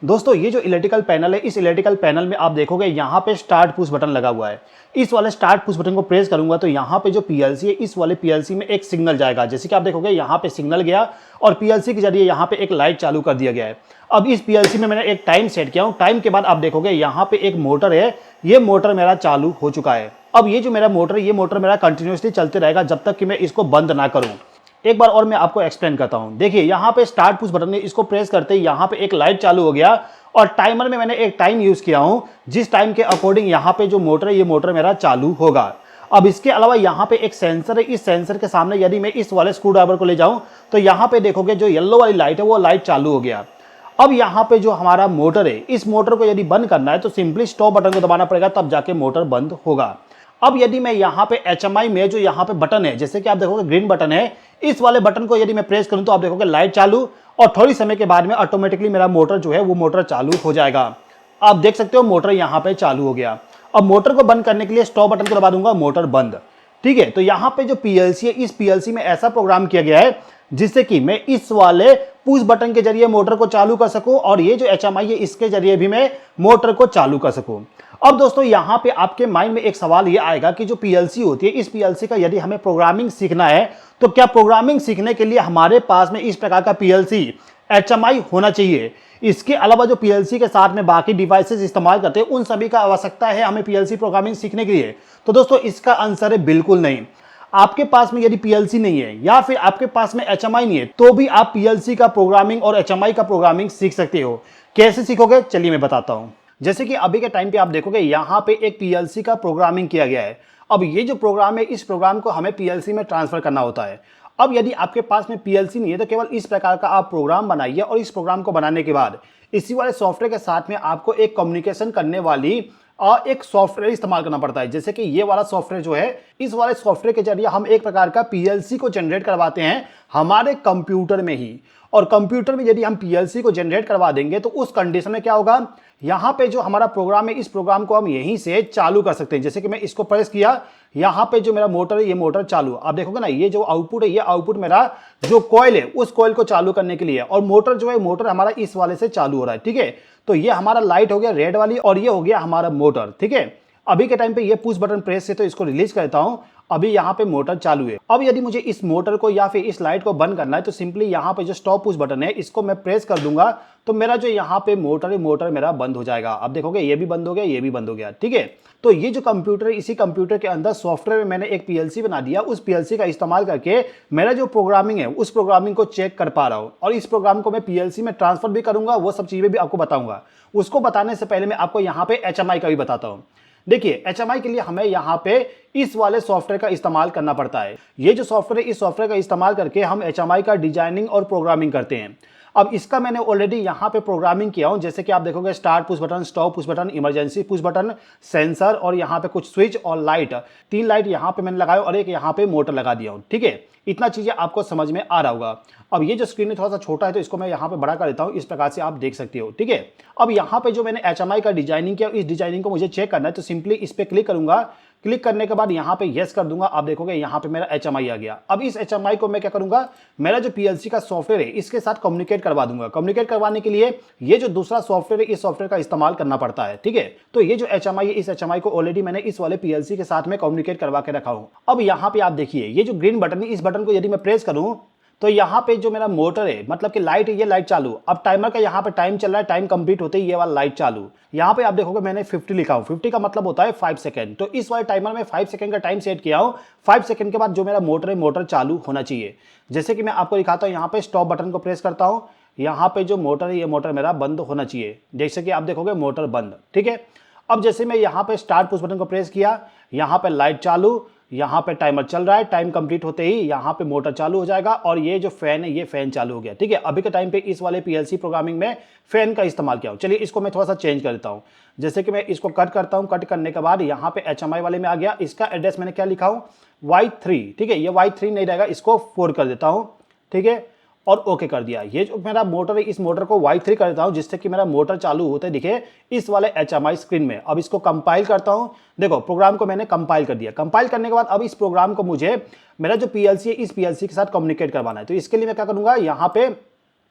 दोस्तों ये जो इलेक्ट्रिकल पैनल है, इस इलेक्ट्रिकल पैनल में आप देखोगे यहाँ पे स्टार्ट पुश बटन लगा हुआ है। इस वाले स्टार्ट पुश बटन को प्रेस करूंगा तो यहाँ पे जो पीएलसी है, इस वाले पीएलसी में एक सिग्नल जाएगा। जैसे कि आप देखोगे यहाँ पे सिग्नल गया और पीएलसी के जरिए यहाँ पे एक लाइट चालू कर दिया गया है। अब इस पीएलसी में मैंने एक टाइम सेट किया हूँ। टाइम के बाद आप देखोगे यहाँ पे एक मोटर है, ये मोटर मेरा चालू हो चुका है। अब ये जो मेरा मोटर है, ये मोटर मेरा कंटिन्यूसली चलते रहेगा जब तक कि मैं इसको बंद ना करूँ। एक बार और मैं आपको एक्सप्लेन करता हूं। देखिए यहाँ पे स्टार्ट पुश बटन है, इसको प्रेस करते ही यहाँ पे एक लाइट चालू हो गया और टाइमर में मैंने एक टाइम यूज किया हूं, जिस टाइम के अकॉर्डिंग यहाँ पे जो मोटर है, ये मोटर मेरा चालू होगा। अब इसके अलावा यहाँ पे एक सेंसर है, इस सेंसर के सामने यदि मैं इस वाले स्क्रू ड्राइवर को ले जाऊं तो यहाँ पे देखोगे जो येलो वाली लाइट है वो लाइट चालू हो गया। अब यहाँ पे जो हमारा मोटर है, इस मोटर को यदि बंद करना है तो सिंपली स्टॉप बटन को दबाना पड़ेगा, तब जाके मोटर बंद होगा। अब यदि मैं यहाँ पे HMI में जो यहाँ पे बटन है, जैसे कि आप देखोगे ग्रीन बटन है, इस वाले बटन को यदि मैं प्रेस करूं तो आप देखोगे लाइट चालू और थोड़ी समय के बाद में ऑटोमेटिकली मेरा मोटर जो है वो मोटर चालू हो जाएगा। आप देख सकते हो मोटर यहाँ पे चालू हो गया। अब मोटर को बंद करने के लिए स्टॉप बटन को दबा दूंगा, मोटर बंद। ठीक है, तो यहाँ पे जो पीएलसी है, इस पीएलसी में ऐसा प्रोग्राम किया गया है जिससे कि मैं इस वाले पुश बटन के जरिए मोटर को चालू कर सकूं और ये जो HMI है इसके जरिए भी मैं मोटर को चालू कर सकूं। अब दोस्तों यहाँ पे आपके माइंड में एक सवाल ये आएगा कि जो पीएलसी होती है, इस पीएलसी का यदि हमें प्रोग्रामिंग सीखना है तो क्या प्रोग्रामिंग सीखने के लिए हमारे पास में इस प्रकार का पीएलसी HMI होना चाहिए? इसके अलावा जो पीएलसी के साथ में बाकी डिवाइसेस इस्तेमाल करते हैं उन सभी का आवश्यकता है हमें पीएलसी प्रोग्रामिंग सीखने के लिए? तो दोस्तों इसका आंसर है बिल्कुल नहीं। आपके पास में यदि पीएलसी नहीं है या फिर आपके पास में HMI नहीं है तो भी आप पीएलसी का प्रोग्रामिंग और HMI का प्रोग्रामिंग सीख सकते हो। कैसे सीखोगे चलिए मैं बताता हूं। जैसे कि अभी के टाइम पे आप देखोगे यहाँ पे एक पीएलसी का प्रोग्रामिंग किया गया है। अब ये जो प्रोग्राम है, इस प्रोग्राम को हमें पीएलसी में ट्रांसफर करना होता है। अब यदि आपके पास में पीएलसी नहीं है तो केवल इस प्रकार का आप प्रोग्राम बनाइए और इस प्रोग्राम को बनाने के बाद इसी वाले सॉफ्टवेयर के साथ में आपको एक कम्युनिकेशन करने वाली एक सॉफ्टवेयर इस्तेमाल करना पड़ता है। जैसे कि ये वाला सॉफ्टवेयर जो है, इस वाले सॉफ्टवेयर के जरिए हम एक प्रकार का पीएलसी को जनरेट करवाते हैं हमारे कंप्यूटर में ही। और कंप्यूटर में यदि हम पीएलसी को जनरेट करवा देंगे तो उस कंडीशन में क्या होगा, यहाँ पे जो हमारा प्रोग्राम है, इस प्रोग्राम को हम यहीं से चालू कर सकते हैं। जैसे कि मैं इसको प्रेस किया, यहाँ पे जो मेरा मोटर है, ये मोटर चालू। आप देखोगे ना, ये जो आउटपुट है, ये आउटपुट मेरा जो कॉइल है उस कॉइल को चालू करने के लिए, और मोटर जो है, मोटर हमारा इस वाले से चालू हो रहा है। ठीक है, तो ये हमारा लाइट हो गया रेड वाली और ये हो गया हमारा मोटर। ठीक है, अभी के टाइम पे ये पुश बटन प्रेस से तो इसको रिलीज करता हूं। अभी यहाँ पे मोटर चालू है। अब यदि मुझे इस मोटर को या फिर इस लाइट को बंद करना है तो सिंपली यहाँ पे जो स्टॉप पुश बटन है इसको मैं प्रेस कर दूंगा तो मेरा जो यहाँ पे मोटर है, मोटर मेरा बंद हो जाएगा। अब देखोगे ये भी बंद हो गया, ये भी बंद हो गया। ठीक है, तो ये जो कंप्यूटर है, इसी कंप्यूटर के अंदर सॉफ्टवेयर में मैंने एक पीएलसी बना दिया। उस पीएलसी का इस्तेमाल करके मेरा जो प्रोग्रामिंग है उस प्रोग्रामिंग को चेक कर पा रहा हूँ और इस प्रोग्राम को मैं पीएलसी में ट्रांसफर भी करूंगा। वो सब चीजें भी आपको बताऊंगा। उसको बताने से पहले मैं आपको यहाँ पे HMI का भी बताता हूँ। देखिए, HMI के लिए हमें यहाँ पे इस वाले सॉफ्टवेयर का इस्तेमाल करना पड़ता है। ये जो सॉफ्टवेयर है, इस सॉफ्टवेयर का इस्तेमाल करके हम HMI का डिजाइनिंग और प्रोग्रामिंग करते हैं। अब इसका मैंने ऑलरेडी यहाँ पे प्रोग्रामिंग किया हूँ। जैसे कि आप देखोगे start push button, stop push button, emergency push button, sensor और यहाँ पे कुछ स्विच और लाइट, 3 लाइट यहाँ पे मैंने लगाया और एक यहाँ पे मोटर लगा दिया हूँ। ठीक है, इतना चीजें आपको समझ में आ रहा होगा। अब ये जो स्क्रीन है थोड़ा सा छोटा है तो इसको मैं यहाँ पे बड़ा कर देता हूँ, इस प्रकार से आप देख सकते हो। ठीक है, अब यहाँ पे जो मैंने HMI का डिजाइनिंग किया, इस डिजाइनिंग को मुझे चेक करना है तो सिंपली इस पे क्लिक करूंगा। क्लिक करने के बाद यहाँ पे यस कर दूंगा। आप देखोगे यहाँ पे मेरा HMI आ गया। अब इस HMI को मैं क्या करूंगा, मेरा जो पीएलसी का सॉफ्टवेयर है इसके साथ कम्युनिकेट करवा दूंगा। कम्युनिकेट करवाने के लिए ये जो दूसरा सॉफ्टवेयर है, इस सॉफ्टवेयर का इस्तेमाल करना पड़ता है। ठीक है, तो ये जो HMI है, इस HMI को ऑलरेडी मैंने इस वाले पीएलसी के साथ में कम्युनिकेट करवा के रखा हूं। अब यहाँ पे आप देखिए, ये जो ग्रीन बटन है, इस बटन को यदि मैं प्रेस करूं तो यहाँ पे जो मेरा मोटर है, मतलब कि लाइट है, ये लाइट चालू। अब टाइमर का यहाँ पे टाइम चल रहा है, टाइम कंप्लीट होते ही ये वाला लाइट चालू। यहाँ पे आप देखोगे मैंने 50 लिखा हूँ। 50 का मतलब होता है 5 सेकंड। तो इस वाले टाइमर में 5 सेकंड का टाइम सेट किया हूँ। 5 सेकंड के बाद जो मेरा मोटर है, मोटर चालू होना चाहिए। जैसे कि मैं आपको दिखाता हूँ, यहाँ पे स्टॉप बटन को प्रेस करता हूँ, यहाँ पे जो मोटर है, ये मोटर मेरा बंद होना चाहिए। जैसे कि आप देखोगे मोटर बंद। ठीक है, अब जैसे मैं यहाँ पे स्टार्ट पुश बटन को प्रेस किया, यहाँ पे लाइट चालू, यहाँ पे टाइमर चल रहा है, टाइम कंप्लीट होते ही यहाँ पे मोटर चालू हो जाएगा और ये जो फैन है, ये फैन चालू हो गया। ठीक है, अभी के टाइम पे इस वाले पीएलसी प्रोग्रामिंग में फैन का इस्तेमाल किया हूँ। चलिए इसको मैं थोड़ा सा चेंज कर देता हूँ। जैसे कि मैं इसको कट करता हूँ, कट करने के बाद यहाँ पे HMI वाले में आ गया। इसका एड्रेस मैंने क्या लिखा हूँ, Y3। ठीक है, ये Y3 नहीं रहेगा, इसको 4 कर देता हूँ। ठीक है, और ओके कर दिया। ये जो मेरा मोटर है, इस मोटर को Y3 कर देता हूं जिससे कि मेरा मोटर चालू होते दिखे इस वाले HMI स्क्रीन में। अब इसको कंपाइल करता हूं। देखो प्रोग्राम को मैंने कंपाइल कर दिया। कंपाइल करने के बाद अब इस प्रोग्राम को मुझे मेरा जो पीएलसी है, इस पीएलसी के साथ कम्युनिकेट करवाना है। तो इसके लिए मैं क्या करूंगा, यहाँ पे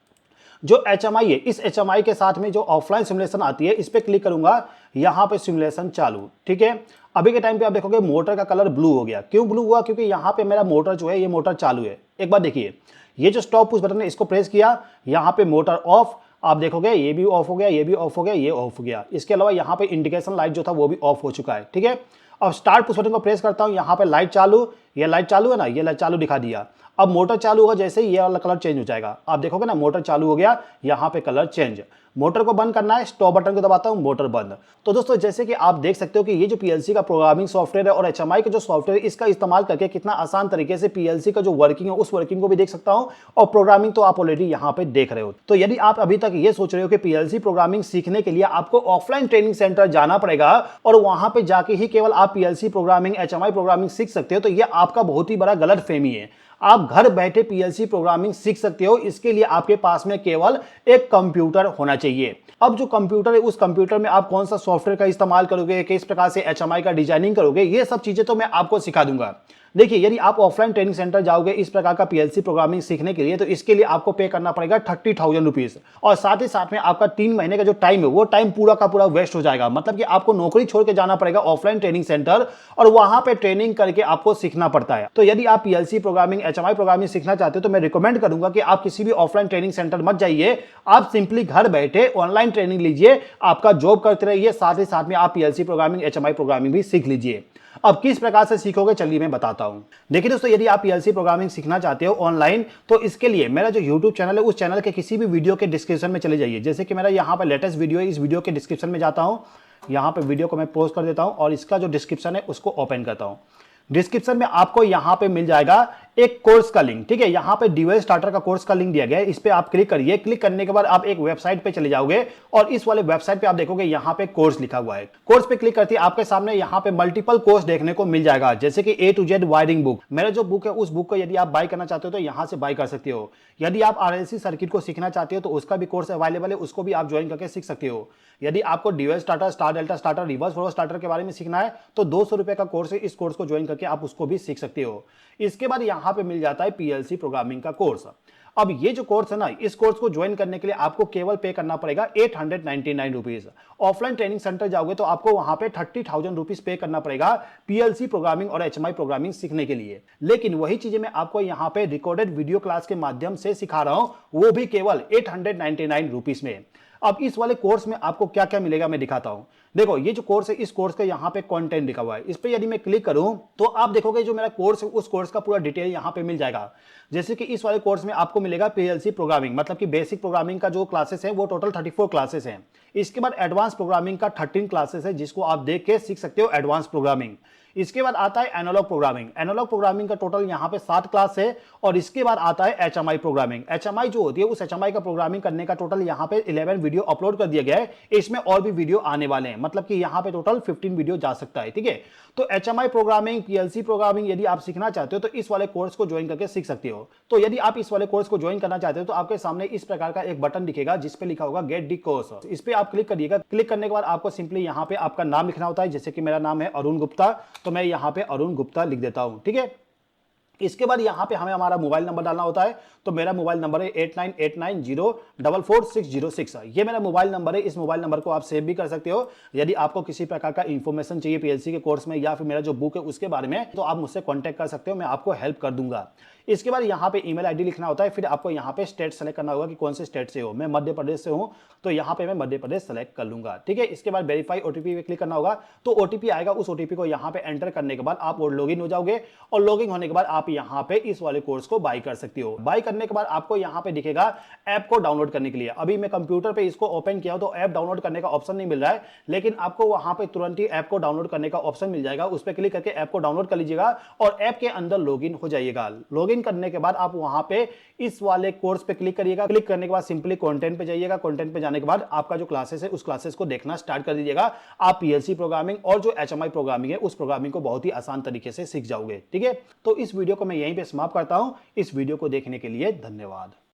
जो HMI है, इस HMI के साथ में जो ऑफलाइन सिमुलेशन आती है, इस पे क्लिक करूंगा, यहाँ पे सिमुलेशन चालू। ठीक है, अभी के टाइम पे आप देखोगे मोटर का कलर ब्लू हो गया। क्यों ब्लू हुआ? क्योंकि यहाँ पे मेरा मोटर जो है ये मोटर चालू है। एक बार देखिए, ये जो स्टॉप पुश बटन है इसको प्रेस किया, यहाँ पे मोटर ऑफ, आप देखोगे ये भी ऑफ हो गया, ये भी ऑफ हो गया, ये ऑफ हो गया। इसके अलावा यहाँ पे इंडिकेशन लाइट जो था वो भी ऑफ हो चुका है। ठीक है, अब स्टार्ट पुश बटन को प्रेस करता हूँ, यहाँ पे लाइट चालू, ये लाइट चालू है ना, ये लाइट चालू दिखा दिया। अब मोटर चालू होगा, जैसे ही ये वाला कलर चेंज हो जाएगा, आप देखोगे ना मोटर चालू हो गया, यहाँ पे कलर चेंज। मोटर को बंद करना है, स्टॉप बटन को दबाता हूं, मोटर बंद। तो दोस्तों जैसे कि आप देख सकते हो कि ये जो पीएलसी का प्रोग्रामिंग सॉफ्टवेयर है और एचएमआई का जो सॉफ्टवेयर है, इसका इस्तेमाल करके कितना आसान तरीके से पीएलसी का जो वर्किंग है उस वर्किंग को भी देख सकता हूं, और प्रोग्रामिंग तो आप ऑलरेडी यहां पे देख रहे हो। तो यदि आप अभी तक ये सोच रहे हो कि पीएलसी प्रोग्रामिंग सीखने के लिए आपको ऑफलाइन ट्रेनिंग सेंटर जाना पड़ेगा और वहां पे जाके ही केवल आप पीएलसी प्रोग्रामिंग, एचएमआई प्रोग्रामिंग सीख सकते हो, तो ये आपका बहुत ही बड़ा गलतफहमी है। आप घर बैठे पीएलसी प्रोग्रामिंग सीख सकते हो। इसके लिए आपके पास में केवल एक कंप्यूटर होना चाहिए। अब जो कंप्यूटर है, उस कंप्यूटर में आप कौन सा सॉफ्टवेयर का इस्तेमाल करोगे, किस प्रकार से एचएमआई का डिजाइनिंग करोगे, ये सब चीजें तो मैं आपको सिखा दूंगा। देखिए, यदि आप ऑफलाइन ट्रेनिंग सेंटर जाओगे इस प्रकार का पीएलसी प्रोग्रामिंग सीखने के लिए, तो इसके लिए आपको पे करना पड़ेगा 30,000 रुपीज, और साथ ही साथ में आपका 3 महीने का जो टाइम है वो टाइम पूरा का पूरा वेस्ट हो जाएगा। मतलब कि आपको नौकरी छोड़ के जाना पड़ेगा ऑफलाइन ट्रेनिंग सेंटर, और वहां पे ट्रेनिंग करके आपको सीखना पड़ता है। तो यदि आप पीएलसी प्रोग्रामिंग, एचएमआई प्रोग्रामिंग सीखना चाहते हो, तो मैं रिकमेंड करूंगा कि आप किसी भी ऑफलाइन ट्रेनिंग सेंटर मत जाइए, आप सिंपली घर बैठे ऑनलाइन ट्रेनिंग लीजिए, आपका जॉब करते रहिए, साथ ही साथ में आप पीएलसी प्रोग्रामिंग, एचएमआई प्रोग्रामिंग भी सीख लीजिए। अब किस प्रकार से सीखोगे, चलिए मैं बताता हूं। देखिए दोस्तों, यदि आप पीएलसी प्रोग्रामिंग सीखना चाहते हो ऑनलाइन, तो इसके लिए मेरा जो YouTube चैनल है, उस चैनल के किसी भी वीडियो के डिस्क्रिप्शन में चले जाइए। जैसे कि मेरा यहाँ पे लेटेस्ट वीडियो है, इस वीडियो के डिस्क्रिप्शन में जाता हूं, यहाँ पे वीडियो को मैं पॉज कर देता हूं और इसका जो डिस्क्रिप्शन है उसको ओपन करता हूं। डिस्क्रिप्शन में आपको यहां पे मिल जाएगा एक कोर्स का लिंक। ठीक है, यहां पे डिवाइस स्टार्टर का कोर्स का लिंक दिया गया है, इस पे आप क्लिक करिए। क्लिक करने के बाद आप एक वेबसाइट पे चले जाओगे और इस वाले वेबसाइट पे आप देखोगे यहां पे कोर्स लिखा हुआ है। कोर्स पे क्लिक करते ही आपके सामने यहां पे मल्टीपल कोर्स देखने को मिल जाएगा, जैसे कि A to Z wiring book. मेरा जो बुक है, उस बुक को यदि आप बाय करना चाहते हो तो यहां से बाय कर सकते हो। यदि आप RLC सर्किट को सीखना चाहते हो तो उसका भी कोर्स अवेलेबल है, उसको भी आप ज्वाइन करके सीख सकते हो। यदि आपको device starter, star delta starter, reverse forward starter के बारे में सीखना है तो 200 रुपए का कोर्स है, इस कोर्स को ज्वाइन करके आप उसको भी सीख सकते हो। इसके बाद यहां पे मिल जाता है पीएलसी प्रोग्रामिंग का कोर्स। अब ये जो कोर्स है ना, इस कोर्स को ज्वाइन करने के लिए आपको केवल पे करना पड़ेगा 899 रुपीज। ऑफलाइन ट्रेनिंग सेंटर जाओगे तो आपको वहां पे 30,000 रुपीज पे करना पड़ेगा पीएलसी प्रोग्रामिंग और एचएमआई प्रोग्रामिंग सीखने के लिए। लेकिन वही चीजें मैं आपको यहाँ पे रिकॉर्डेड वीडियो क्लास के माध्यम से सिखा रहा हूं, वो भी केवल 899 रुपीज में। अब इस वाले कोर्स में आपको क्या क्या मिलेगा मैं दिखाता हूं। देखो, ये जो कोर्स है, इस कोर्स का यहाँ पे कंटेंट लिखा हुआ है, इस पे यदि मैं क्लिक करूं तो आप देखोगे जो मेरा कोर्स है उस कोर्स का पूरा डिटेल यहाँ पे मिल जाएगा। जैसे कि इस वाले कोर्स में आपको मिलेगा पीएलसी प्रोग्रामिंग, मतलब कि बेसिक प्रोग्रामिंग का जो क्लासेस है वो टोटल 34 क्लासेस हैं। इसके बाद एडवांस प्रोग्रामिंग का 13 क्लासेस है, जिसको आप देख के सीख सकते हो एडवांस प्रोग्रामिंग। इसके बाद आता है एनालॉग प्रोग्रामिंग। एनालॉग प्रोग्रामिंग का टोटल यहाँ पे 7 क्लास है, और इसके बाद आता है एचएमआई प्रोग्रामिंग। एचएमआई जो होती है, उस एचएमआई का प्रोग्रामिंग करने का टोटल यहाँ पे 11 वीडियो अपलोड कर दिया गया है। इसमें और भी वीडियो आने वाले हैं, मतलब कि यहाँ पे टोटल 15 वीडियो जा सकता है। ठीक है, तो एचएमआई प्रोग्रामिंग, पीएलसी प्रोग्रामिंग यदि आप सीखना चाहते हो तो इस वाले कोर्स को ज्वाइन करके सीख सकते हो। तो यदि आप इस वाले कोर्स को ज्वाइन करना चाहते हो तो आपके सामने इस प्रकार का एक बटन दिखेगा जिसपे लिखा होगा गेट दी कोर्स। इस पे आप क्लिक करिएगा। क्लिक करने के बाद आपको सिंपली यहाँ पे आपका नाम लिखना होता है, जैसे कि मेरा नाम है अरुण गुप्ता, तो मैं यहाँ पे अरुण गुप्ता लिख देता हूं। ठीक है, इसके बाद यहाँ पे हमें हमारा मोबाइल नंबर डालना होता है, तो मेरा मोबाइल नंबर है 8989044606। ये मेरा मोबाइल नंबर है। इस मोबाइल नंबर को आप सेव भी कर सकते हो। यदि आपको किसी प्रकार का इंफॉर्मेशन चाहिए पीएलसी के कोर्स में या फिर मेरा जो बुक है उसके बारे में, तो आप मुझसे कांटेक्ट कर सकते हो, मैं आपको हेल्प कर दूंगा। इसके बाद यहाँ पे ईमेल आईडी लिखना होता है, फिर आपको यहाँ पे स्टेट सेलेक्ट करना होगा कि कौन से स्टेट से हो। मैं मध्य प्रदेश से हूँ, तो यहाँ पे मैं मध्य प्रदेश सेलेक्ट कर लूंगा। ठीक है, इसके बाद वेरीफाई ओटीपी पे क्लिक करना होगा, तो ओटीपी आएगा। उस ओटीपी को यहाँ पे एंटर करने के बाद आप लॉगिन हो जाओगे, और लॉगिन होने के बाद आप यहाँ पे इस वाले कोर्स को बाय कर सकते हो। बाय करने के बाद आपको यहाँ पे दिखेगा ऐप को डाउनलोड करने के लिए। अभी मैं कंप्यूटर पे इसको ओपन किया हूं तो ऐप डाउनलोड करने का ऑप्शन नहीं मिल रहा है, लेकिन आपको वहां पे तुरंत ही ऐप को डाउनलोड करने का ऑप्शन मिल जाएगा। उस पर क्लिक करके ऐप को डाउनलोड कर लीजिएगा और ऐप के अंदर लॉगिन हो जाइएगा। लॉगिन करने के बाद आप वहां पे इस वाले कोर्स पे क्लिक करिएगा। क्लिक करने के बाद सिंपली कंटेंट पे जाइएगा। कंटेंट पे जाने के बाद आपका जो क्लासेस है उस क्लासेस को देखना स्टार्ट कर दीजिएगा। आप पीएलसी प्रोग्रामिंग और जो एचएमआई प्रोग्रामिंग है उस प्रोग्रामिंग को बहुत ही आसान तरीके से सीख जाओगे। ठीक है, तो इस वीडियो को मैं यहीं पे समाप्त करता हूं। इस वीडियो को देखने के लिए धन्यवाद।